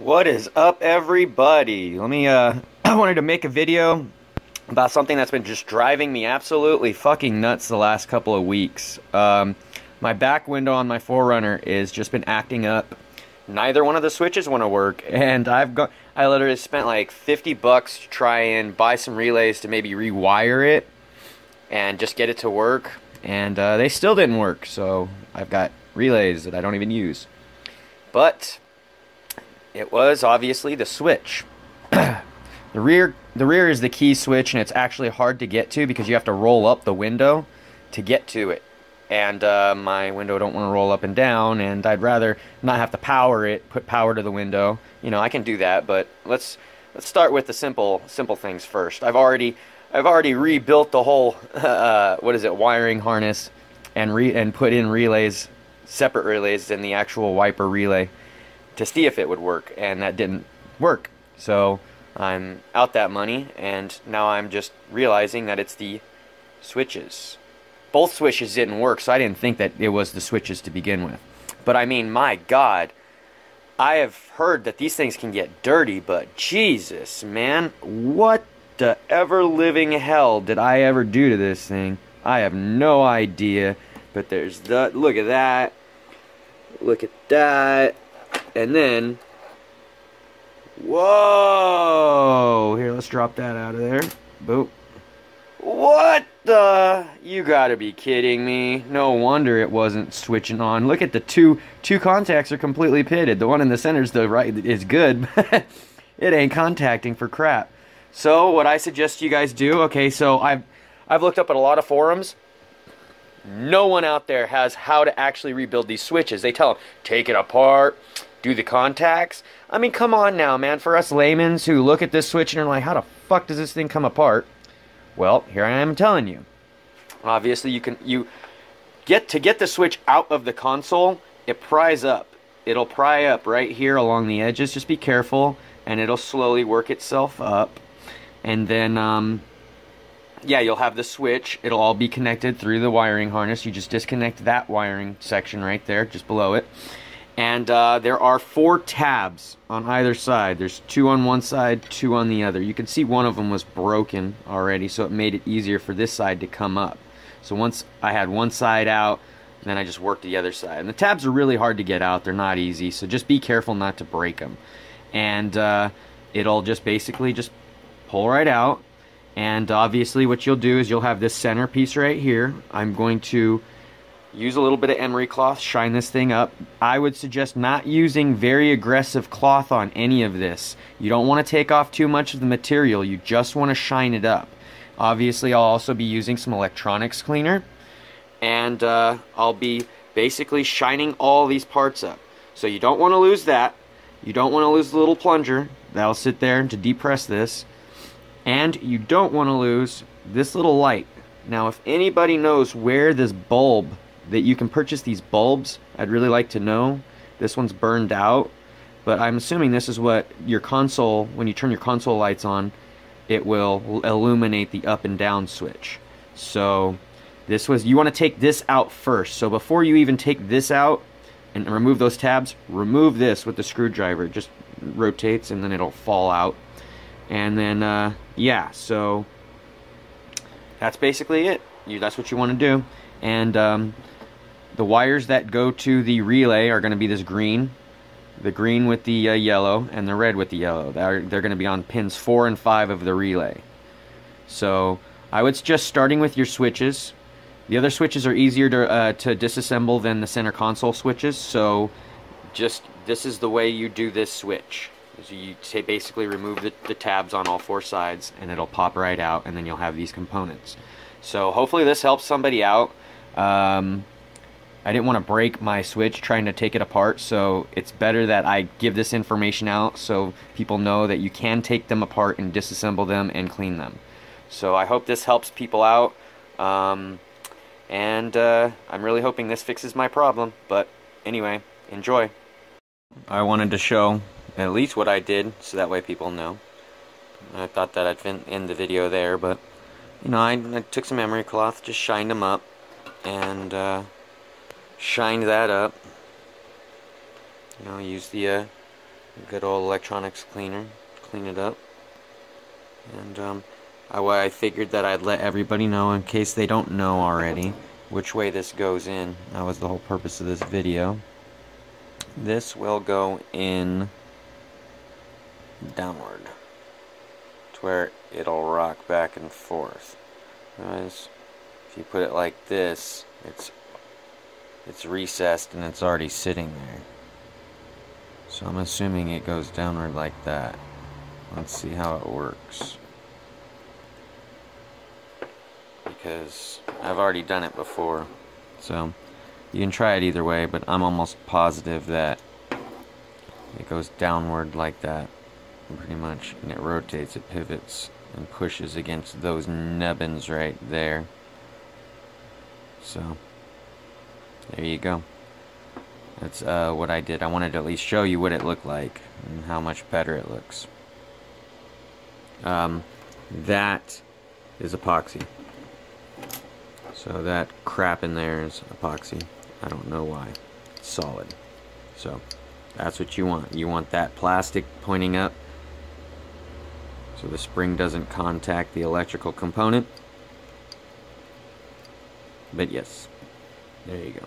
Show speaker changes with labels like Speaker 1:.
Speaker 1: What is up, everybody? I wanted to make a video about something that's been just driving me absolutely fucking nuts the last couple of weeks. My back window on my 4Runner is just been acting up. Neither one of the switches want to work, and I literally spent like 50 bucks to try and buy some relays to maybe rewire it and just get it to work, and they still didn't work, so I've got relays that I don't even use. But it was obviously the switch. The rear is the key switch, and it's actually hard to get to because you have to roll up the window to get to it. And my window don't want to roll up and down, and I'd rather not have to power it, put power to the window. You know, I can do that, but let's start with the simple things first. I've already rebuilt the whole wiring harness and put in relays, separate relays in the actual wiper relay, to see if it would work, and that didn't work. So I'm out that money, and now I'm just realizing that it's the switches. Both switches didn't work, so I didn't think that it was the switches to begin with. But I mean, my God, I have heard that these things can get dirty, but Jesus, man, what the ever-living hell did I ever do to this thing? I have no idea, but there's look at that, and then, whoa, here, let's drop that out of there, boop. What the? You gotta be kidding me. No wonder it wasn't switching on. Look at the two contacts are completely pitted. The one in the center is good, but it ain't contacting for crap. So what I suggest you guys do, okay, so I've looked up at a lot of forums. No one out there has how to actually rebuild these switches. They tell them, take it apart, do the contacts. I mean, come on now, man. For us laymen who look at this switch and are like, how the fuck does this thing come apart? Well, here I am telling you. Obviously, you get the switch out of the console, it pries up. It'll pry up right here along the edges. Just be careful, and it'll slowly work itself up. And then, yeah, you'll have the switch. It'll all be connected through the wiring harness. You just disconnect that wiring section right there, just below it. And there are 4 tabs on either side. There's 2 on one side, 2 on the other. You can see one of them was broken already, so it made it easier for this side to come up. So once I had one side out, then I just worked the other side. And the tabs are really hard to get out. They're not easy, so just be careful not to break them. And it'll just basically just pull right out. And obviously what you'll do is you'll have this center piece right here. I'm going to use a little bit of emery cloth, shine this thing up. I would suggest not using very aggressive cloth on any of this. You don't want to take off too much of the material, you just want to shine it up. Obviously, I'll also be using some electronics cleaner, and I'll be basically shining all these parts up. So you don't want to lose that. You don't want to lose the little plunger. That'll sit there to depress this. And you don't want to lose this little light. Now, if anybody knows where this bulb, that you can purchase these bulbs, I'd really like to know. This one's burned out, but I'm assuming this is what your console, when you turn your console lights on, it will illuminate the up and down switch. So you want to take this out first. So before you even take this out and remove those tabs, remove this with the screwdriver. It just rotates and then it'll fall out. And then, yeah, so that's basically it. That's what you want to do. And the wires that go to the relay are going to be this green, the green with the yellow, and the red with the yellow. They're going to be on pins 4 and 5 of the relay. So I would suggest starting with your switches. The other switches are easier to disassemble than the center console switches. So this is the way you do this switch. So you basically remove the tabs on all 4 sides, and it'll pop right out, and then you'll have these components. So hopefully this helps somebody out. I didn't want to break my switch trying to take it apart, so it's better that I give this information out so people know that you can take them apart and disassemble them and clean them. So I hope this helps people out, and I'm really hoping this fixes my problem. But anyway, enjoy. I wanted to show at least what I did, so that way people know. I thought that I'd end the video there, but you know, I took some emery cloth, just shined them up, and shined that up. You know, use the Good old electronics cleaner. Clean it up. And I figured that I'd let everybody know, in case they don't know already, which way this goes in. That was the whole purpose of this video. This will go in downward, to where it'll rock back and forth. Guys, if you put it like this, it's recessed and it's already sitting there. So I'm assuming it goes downward like that. Let's see how it works, because I've already done it before. So you can try it either way, but I'm almost positive that it goes downward like that, pretty much, and it rotates, it pivots, and pushes against those nubbins right there. So there you go. That's what I did. I wanted to at least show you what it looked like and how much better it looks. That is epoxy. So that crap in there is epoxy. I don't know why. It's solid. So that's what you want. You want that plastic pointing up so the spring doesn't contact the electrical component. But yes, there you go.